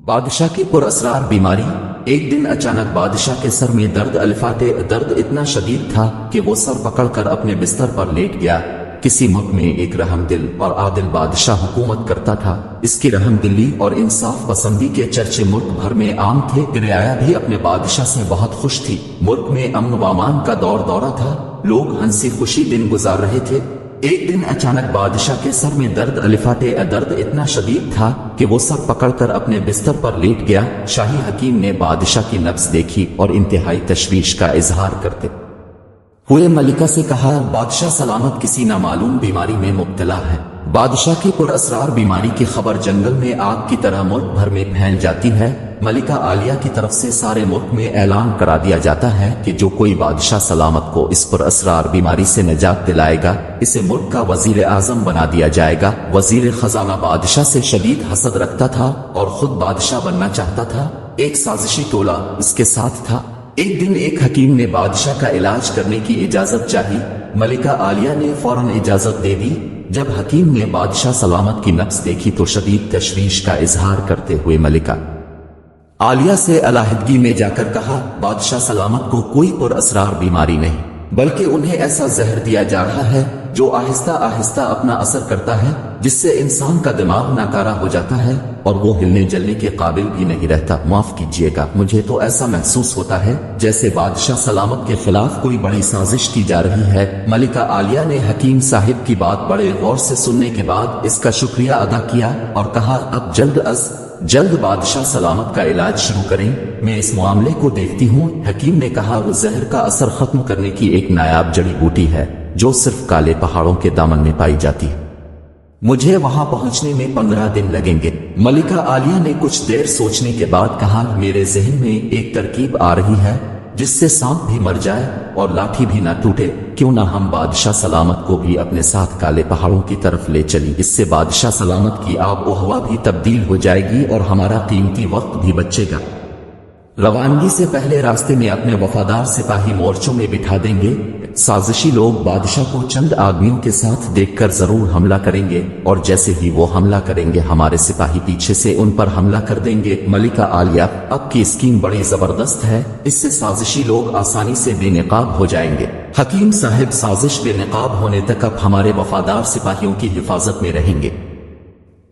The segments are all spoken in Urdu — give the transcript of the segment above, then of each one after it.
بادشاہ کی پراسرار بیماری۔ ایک دن اچانک بادشاہ کے سر میں درد الفات درد اتنا شدید تھا کہ وہ سر پکڑ کر اپنے بستر پر لیٹ گیا۔ کسی ملک میں ایک رحم دل اور عادل بادشاہ حکومت کرتا تھا۔ اس کی رحم دلی اور انصاف پسندی کے چرچے ملک بھر میں عام تھے۔ رعایا بھی اپنے بادشاہ سے بہت خوش تھی۔ ملک میں امن و امان کا دورہ تھا۔ لوگ ہنسی خوشی دن گزار رہے تھے۔ ایک دن اچانک بادشاہ کے سر میں درد الفات درد اتنا شدید تھا کہ وہ سر پکڑ کر اپنے بستر پر لیٹ گیا۔ شاہی حکیم نے بادشاہ کی نبض دیکھی اور انتہائی تشویش کا اظہار کرتے ہوئے ملکہ سے کہا، بادشاہ سلامت کسی نامعلوم بیماری میں مبتلا ہے۔ بادشاہ کی پراسرار بیماری کی خبر جنگل میں آگ کی طرح ملک بھر میں پھیل جاتی ہے۔ ملکہ عالیہ کی طرف سے سارے ملک میں اعلان کرا دیا جاتا ہے کہ جو کوئی بادشاہ سلامت کو اس پراسرار بیماری سے نجات دلائے گا اسے ملک کا وزیر اعظم بنا دیا جائے گا۔ وزیر خزانہ بادشاہ سے شدید حسد رکھتا تھا اور خود بادشاہ بننا چاہتا تھا۔ ایک سازشی ٹولہ اس کے ساتھ تھا۔ ایک دن ایک حکیم نے بادشاہ کا علاج کرنے کی اجازت چاہی۔ ملکہ عالیہ نے فوراً اجازت دے دی۔ جب حکیم نے بادشاہ سلامت کی نبض دیکھی تو شدید تشویش کا اظہار کرتے ہوئے ملکہ عالیہ سے علیحدگی میں جا کر کہا، بادشاہ سلامت کو کوئی پراسرار بیماری نہیں، بلکہ انہیں ایسا زہر دیا جا رہا ہے جو آہستہ آہستہ اپنا اثر کرتا ہے، جس سے انسان کا دماغ ناکارہ ہو جاتا ہے اور وہ ہلنے جلنے کے قابل بھی نہیں رہتا۔ معاف کیجیے گا، مجھے تو ایسا محسوس ہوتا ہے جیسے بادشاہ سلامت کے خلاف کوئی بڑی سازش کی جا رہی ہے۔ ملکہ عالیہ نے حکیم صاحب کی بات بڑے غور سے سننے کے بعد اس کا شکریہ ادا کیا اور کہا، اب جلد از جلد بادشاہ سلامت کا علاج شروع کریں، میں اس معاملے کو دیکھتی ہوں۔ حکیم نے کہا، وہ زہر کا اثر ختم کرنے کی ایک نایاب جڑی بوٹی ہے جو صرف کالے پہاڑوں کے دامن میں پائی جاتی ہے۔ مجھے وہاں پہنچنے میں 15 دن لگیں گے۔ ملکہ عالیہ نے کچھ دیر سوچنے کے بعد کہا، میرے ذہن میں ایک ترکیب آ رہی ہے جس سے سانپ بھی مر جائے اور لاٹھی بھی نہ ٹوٹے۔ کیوں نہ ہم بادشاہ سلامت کو بھی اپنے ساتھ کالے پہاڑوں کی طرف لے چلی؟ اس سے بادشاہ سلامت کی آب و ہوا بھی تبدیل ہو جائے گی اور ہمارا قیمتی وقت بھی بچے گا۔ روانگی سے پہلے راستے میں اپنے وفادار سپاہی مورچوں میں بٹھا دیں گے۔ سازشی لوگ بادشاہ کو چند آدمیوں کے ساتھ دیکھ کر ضرور حملہ کریں گے اور جیسے ہی وہ حملہ کریں گے ہمارے سپاہی پیچھے سے ان پر حملہ کر دیں گے۔ ملکہ عالیہ، اب کی اسکیم بڑی زبردست ہے، اس سے سازشی لوگ آسانی سے بے نقاب ہو جائیں گے۔ حکیم صاحب، سازش بے نقاب ہونے تک اب ہمارے وفادار سپاہیوں کی حفاظت میں رہیں گے۔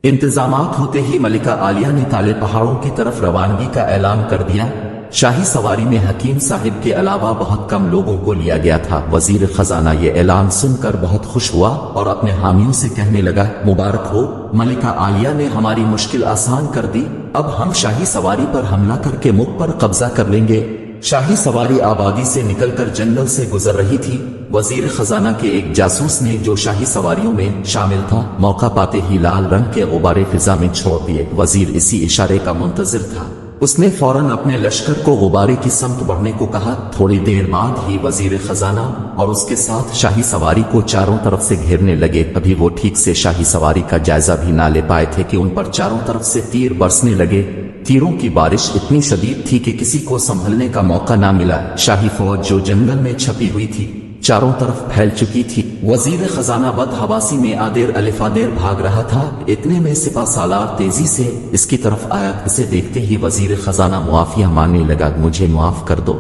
انتظامات ہوتے ہی ملکہ عالیہ نے کالے پہاڑوں کی طرف روانگی کا اعلان کر دیا۔ شاہی سواری میں حکیم صاحب کے علاوہ بہت کم لوگوں کو لیا گیا تھا۔ وزیر خزانہ یہ اعلان سن کر بہت خوش ہوا اور اپنے حامیوں سے کہنے لگا، مبارک ہو، ملکہ عالیہ نے ہماری مشکل آسان کر دی۔ اب ہم شاہی سواری پر حملہ کر کے ملک پر قبضہ کر لیں گے۔ شاہی سواری آبادی سے نکل کر جنگل سے گزر رہی تھی۔ وزیر خزانہ کے ایک جاسوس نے جو شاہی سواریوں میں شامل تھا، موقع پاتے ہی لال رنگ کے غبارے فضا میں چھوڑ دیے۔ وزیر اسی اشارے کا منتظر تھا۔ اس نے فوراً اپنے لشکر کو غبارے کی سمت بڑھنے کو کہا۔ تھوڑی دیر بعد ہی وزیر خزانہ اور اس کے ساتھ شاہی سواری کو چاروں طرف سے گھیرنے لگے۔ ابھی وہ ٹھیک سے شاہی سواری کا جائزہ بھی نہ لے پائے تھے کہ ان پر چاروں طرف سے تیر برسنے لگے۔ تیروں کی بارش اتنی شدید تھی کہ کسی کو سنبھلنے کا موقع نہ ملا۔ شاہی فوج جو جنگل میں چھپی ہوئی تھی چاروں طرف پھیل چکی تھی۔ وزیر خزانہ بدحواسی میں آدیر الفادیر بھاگ رہا تھا۔ اتنے میں سپہ سالار تیزی سے اس کی طرف آیا۔ اسے دیکھتے ہی وزیر خزانہ معافیہ مانگنے لگا، مجھے معاف کر دو،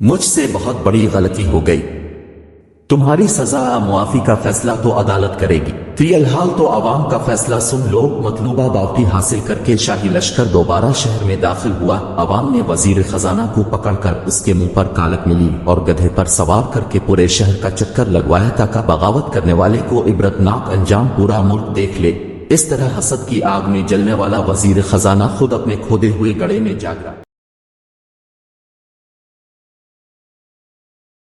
مجھ سے بہت بڑی غلطی ہو گئی، تمہاری سزا معافی کا فیصلہ تو عدالت کرے گی، فی الحال تو عوام کا فیصلہ سن لو۔ مطلوبہ باوقی حاصل کر کے شاہی لشکر دوبارہ شہر میں داخل ہوا۔ عوام نے وزیر خزانہ کو پکڑ کر اس کے منہ پر کالک ملی اور گدھے پر سوار کر کے پورے شہر کا چکر لگوایا تاکہ بغاوت کرنے والے کو عبرتناک انجام پورا ملک دیکھ لے۔ اس طرح حسد کی آگ میں جلنے والا وزیر خزانہ خود اپنے کھودے ہوئے گڑھے میں جا گرا۔